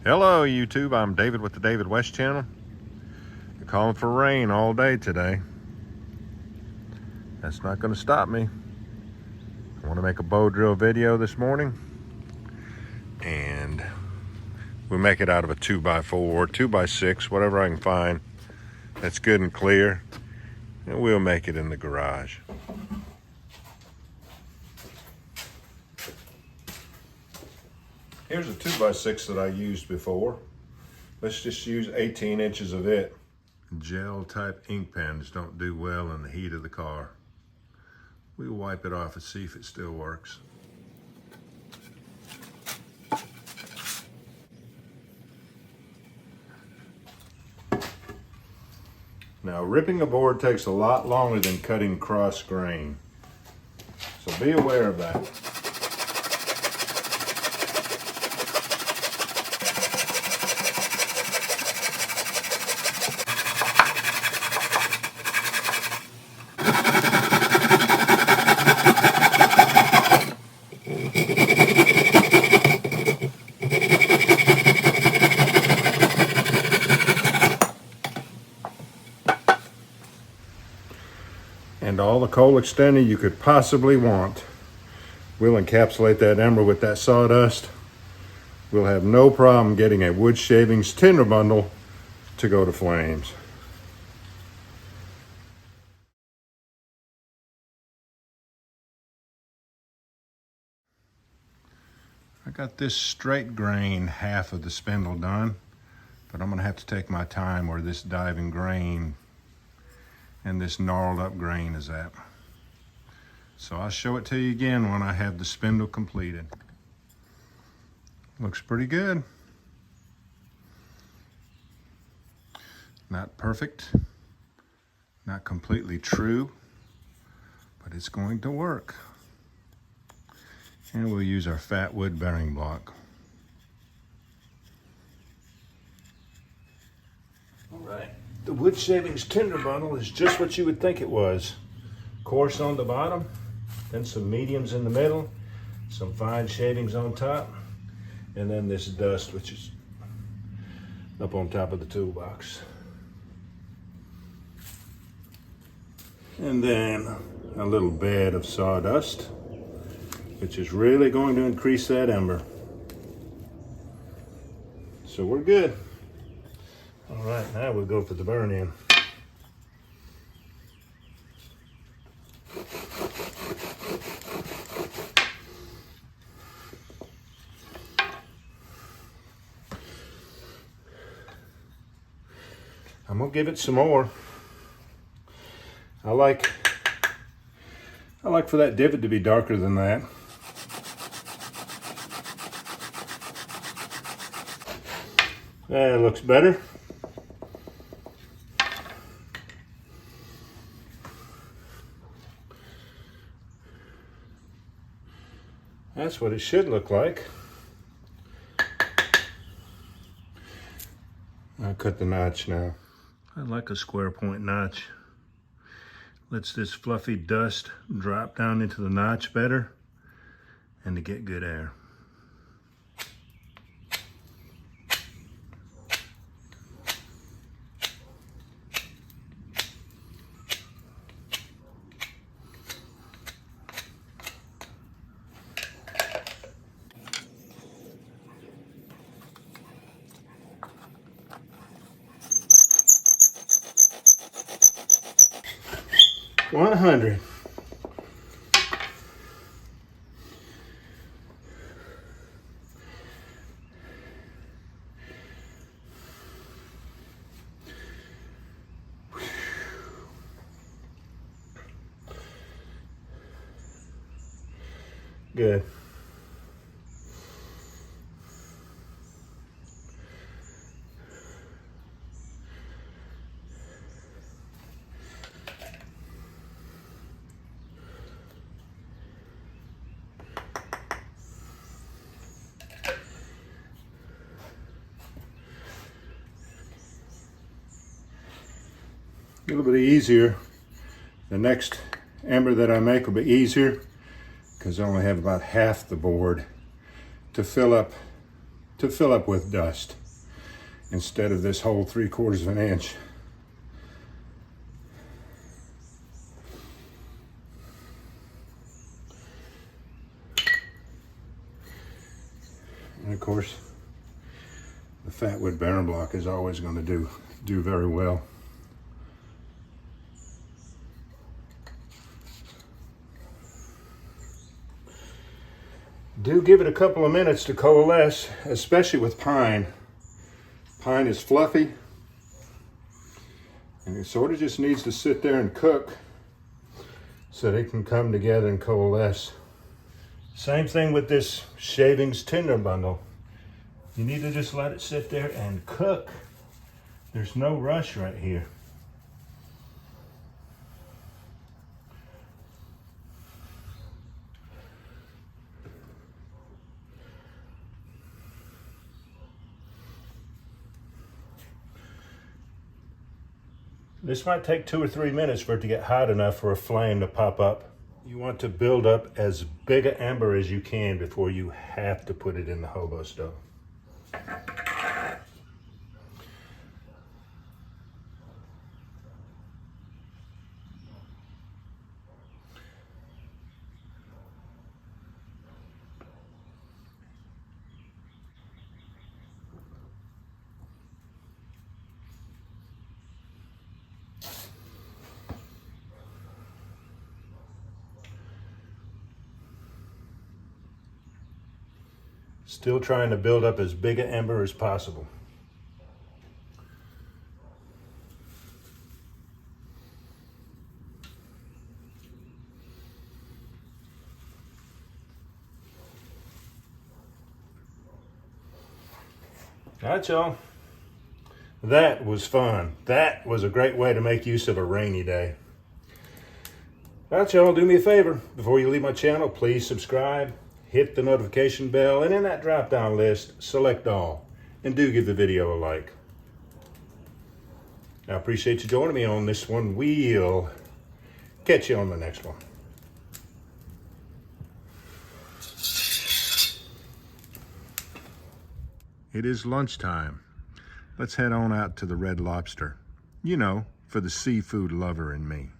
Hello YouTube, I'm David with the David West channel. They're calling for rain all day today. That's not going to stop me. I want to make a bow drill video this morning, and we'll make it out of a 2x4, 2x6, whatever I can find that's good and clear, and we'll make it in the garage. Here's a 2x6 that I used before. Let's just use 18 inches of it. Gel type ink pens don't do well in the heat of the car. We'll wipe it off and see if it still works. Now, ripping a board takes a lot longer than cutting cross grain, so be aware of that. And all the coal extender you could possibly want. We'll encapsulate that ember with that sawdust. We'll have no problem getting a wood shavings tinder bundle to go to flames. I got this straight grain half of the spindle done, but I'm gonna have to take my time where this diving grain and this gnarled up grain is at. So I'll show it to you again when I have the spindle completed. Looks pretty good. Not perfect, not completely true, but it's going to work. And we'll use our fat wood bearing block. All right. The wood shavings tinder bundle is just what you would think it was. Coarse on the bottom, then some mediums in the middle, some fine shavings on top, and then this dust, which is up on top of the toolbox. And then a little bed of sawdust, which is really going to increase that ember. So we're good. All right, now we'll go for the burn-in. I'm gonna give it some more. I like for that divot to be darker than that. That looks better. That's what it should look like. I'll cut the notch now. I like a square point notch. Lets this fluffy dust drop down into the notch better and to get good air. $100. Good. A little bit easier. The next ember that I make will be easier because I only have about half the board to fill up to fill up with dust instead of this whole 3/4 of an inch. And of course, the fat wood barren block is always going to do very well. Do give it a couple of minutes to coalesce, especially with pine. Pine is fluffy, and it sort of just needs to sit there and cook so they can come together and coalesce. Same thing with this Shavings Tinder bundle. You need to just let it sit there and cook. There's no rush right here. This might take 2 or 3 minutes for it to get hot enough for a flame to pop up. You want to build up as big an ember as you can before you have to put it in the hobo stove. Still trying to build up as big an ember as possible. All right, y'all. That was fun. That was a great way to make use of a rainy day. All right, y'all, do me a favor. Before you leave my channel, please subscribe. Hit the notification bell, and in that drop-down list, select all, and do give the video a like. I appreciate you joining me on this one. We'll catch you on the next one. It is lunchtime. Let's head on out to the Red Lobster. You know, for the seafood lover in me.